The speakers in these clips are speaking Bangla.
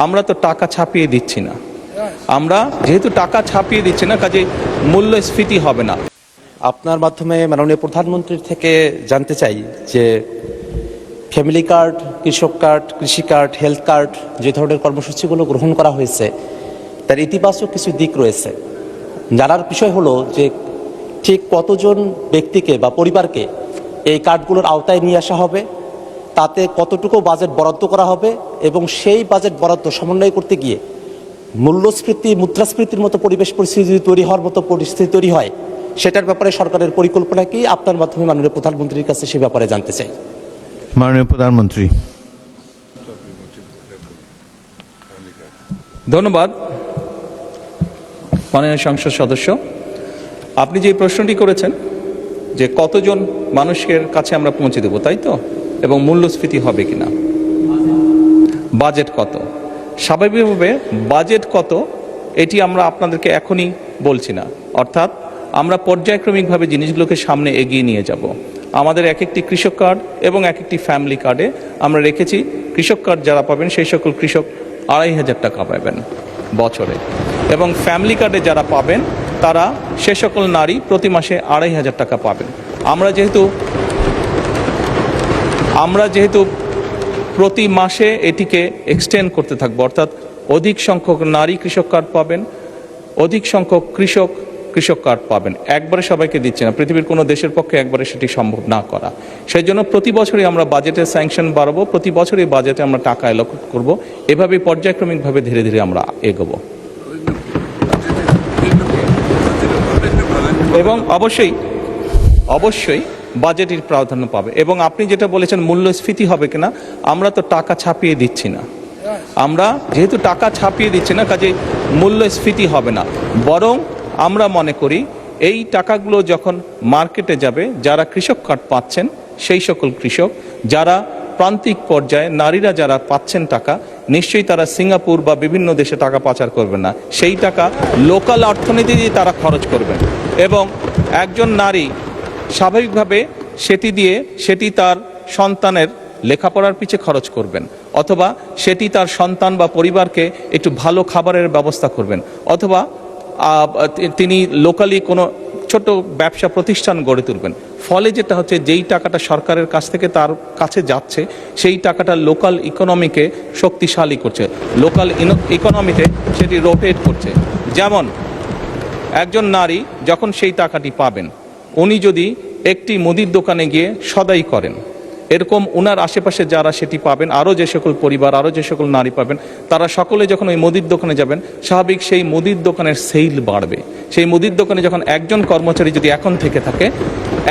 আমরা তো টাকা ছাপিয়ে দিচ্ছি না। আমরা যেহেতু টাকা ছাপিয়ে দিচ্ছি না, কাজে মূল্যস্ফীতি হবে না। আপনার মাধ্যমে মাননীয় প্রধানমন্ত্রীর থেকে জানতে চাই যে ফ্যামিলি কার্ড, কৃষক কার্ড, কৃষি কার্ড, হেলথ কার্ড যে ধরনের কর্মসূচিগুলো গ্রহণ করা হয়েছে তার ইতিবাচক কিছু দিক রয়েছে। জানার বিষয় হলো যে ঠিক কতজন ব্যক্তিকে বা পরিবারকে এই কার্ডগুলোর আওতায় নিয়ে আসা হবে, তাতে কতটুকু বাজেট বরাদ্দ করা হবে এবং সেই বাজেট বরাদ্দ সমন্বয় করতে গিয়ে মূল্যস্ফীতি, মুদ্রাস্ফীতির মতো পরিবেশ পরিস্থিতি তৈরি হওয়ার মতো পরিস্থিতি তৈরি হয়, সেটার ব্যাপারে সরকারের পরিকল্পনা কি? আপনার মাধ্যমে মাননীয় প্রধানমন্ত্রীর কাছে সে ব্যাপারে জানতে চাই। মাননীয় প্রধানমন্ত্রী। ধন্যবাদ মাননীয় সংসদ সদস্য। আপনি যে প্রশ্নটি করেছেন যে কতজন মানুষের কাছে আমরা পৌঁছে দেব, তাই তো, এবং মূল্যস্ফীতি হবে কিনা, বাজেট কত, স্বাভাবিকভাবে বাজেট কত এটি আমরা আপনাদেরকে এখনই বলছি না। অর্থাৎ আমরা পর্যায়ক্রমিকভাবে জিনিসগুলোকে সামনে এগিয়ে নিয়ে যাব। আমাদের এক একটি কৃষক কার্ড এবং এক একটি ফ্যামিলি কার্ডে আমরা রেখেছি কৃষক কার্ড যারা পাবেন সেই সকল কৃষক ২৫০০ টাকা পাবেন বছরে, এবং ফ্যামিলি কার্ডে যারা পাবেন তারা সে সকল নারী প্রতি মাসে ২৫০০ টাকা পাবেন। আমরা যেহেতু প্রতি মাসে এটিকে এক্সটেন্ড করতে থাকবো, অর্থাৎ অধিক সংখ্যক নারী কৃষক কার্ড পাবেন, অধিক সংখ্যক কৃষক কার্ড পাবেন। একবারে সবাইকে দিচ্ছে না, পৃথিবীর কোনো দেশের পক্ষে একবারে সেটি সম্ভব না করা। সেই জন্য প্রতি বছরই আমরা বাজেটের স্যাংশন বাড়াবো, প্রতি বছরই বাজেটে আমরা টাকা অ্যালোকেট করব, এভাবে পর্যায়ক্রমিকভাবে ধীরে ধীরে আমরা এগোবো। এবং অবশ্যই বাজেটের প্রাধান্য পাবে। এবং আপনি যেটা বলেছেন মূল্যস্ফীতি হবে কিনা, আমরা তো টাকা ছাপিয়ে দিচ্ছি না। আমরা যেহেতু টাকা ছাপিয়ে দিচ্ছি না, কাজে মূল্যস্ফীতি হবে না। বরং আমরা মনে করি এই টাকাগুলো যখন মার্কেটে যাবে, যারা কৃষক কার্ড পাচ্ছেন সেই সকল কৃষক, যারা প্রান্তিক পর্যায়ে নারীরা যারা পাচ্ছেন টাকা, নিশ্চয়ই তারা সিঙ্গাপুর বা বিভিন্ন দেশে টাকা পাচার করবেন না। সেই টাকা লোকাল অর্থনীতি দিয়ে তারা খরচ করবেন, এবং একজন নারী স্বাভাবিকভাবে সেটি তার সন্তানের লেখাপড়ার পিছে খরচ করবেন, অথবা সেটি তার সন্তান বা পরিবারকে একটু ভালো খাবারের ব্যবস্থা করবেন, অথবা তিনি লোকালি কোনো ছোট ব্যবসা প্রতিষ্ঠান গড়ে তুলবেন। ফলে যেটা হচ্ছে, যেই টাকাটা সরকারের কাছ থেকে তার কাছে যাচ্ছে সেই টাকাটা লোকাল ইকোনমিকে শক্তিশালী করছে, লোকাল ইকোনমিতে সেটি রোটেট করছে। যেমন একজন নারী যখন সেই টাকাটি পাবেন, উনি যদি একটি মুদির দোকানে গিয়ে সদাই করেন, এরকম উনার আশেপাশে যারা সেটি পাবেন, আরও যে সকল পরিবার, আরও যে সকল নারী পাবেন, তারা সকলে যখন ওই মুদির দোকানে যাবেন, স্বাভাবিক সেই মুদির দোকানের সেল বাড়বে। সেই মুদির দোকানে যখন একজন কর্মচারী যদি এখন থেকে থাকে,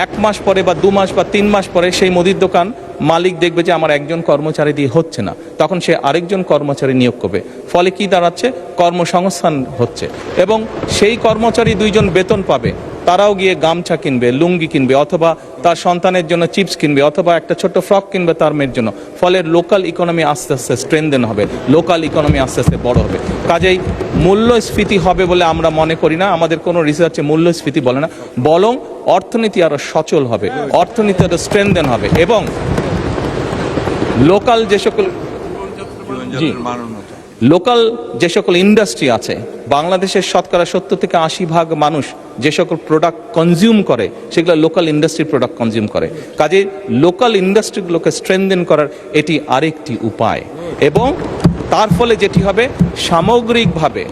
1 মাস পরে বা 2 মাস বা 3 মাস পরে সেই মুদির দোকান মালিক দেখবে যে আমার একজন কর্মচারী দিয়ে হচ্ছে না, তখন সে আরেকজন কর্মচারী নিয়োগ করবে। ফলে কি দাঁড়াচ্ছে, কর্মসংস্থান হচ্ছে, এবং সেই কর্মচারী 2 জন বেতন পাবে, তারাও গিয়ে গামছা কিনবে, লুঙ্গি কিনবে, অথবা তার সন্তানের জন্য চিপস কিনবে, অথবা একটা ছোট্ট ফ্রক কিনবে তার মেয়ের জন্য। ফলে লোকাল ইকোনমি আস্তে আস্তে স্ট্রেনদেন হবে, লোকাল ইকোনমি আস্তে আস্তে বড় হবে। কাজেই মূল্যস্ফীতি হবে বলে আমরা মনে করি না, আমাদের কোনো রিসার্চে মূল্যস্ফীতি বলে না, বরং অর্থনীতি আরো সচল হবে, অর্থনীতি আরো স্ট্রেনদেন হবে, এবং লোকাল যে সকল ইন্ডাস্ট্রি আছে, বাংলাদেশের শতকরা 70 থেকে 80% মানুষ যে সকল প্রোডাক্ট কনজিউম করে সেগুলো লোকাল ইন্ডাস্ট্রি প্রোডাক্ট কনজিউম করে। কাজে লোকাল ইন্ডাস্ট্রিগুলোকে স্ট্রেনদেন করার এটি আরেকটি উপায়, এবং তার ফলে যেটি হবে, সামগ্রিকভাবে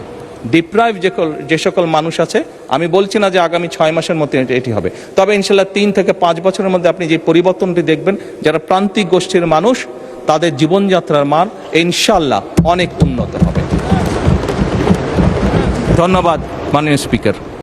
ডিপ্রাইভ যে সকল মানুষ আছে, আমি বলছি না যে আগামী 6 মাসের মধ্যে এটি হবে, তবে ইনশাল্লাহ 3 থেকে 5 বছরের মধ্যে আপনি যে পরিবর্তনটি দেখবেন, যারা প্রান্তিক গোষ্ঠীর মানুষ, তাদের জীবনযাত্রার মান ইনশাল্লাহ অনেক উন্নত হবে। ধন্যবাদ মাননীয় স্পিকার।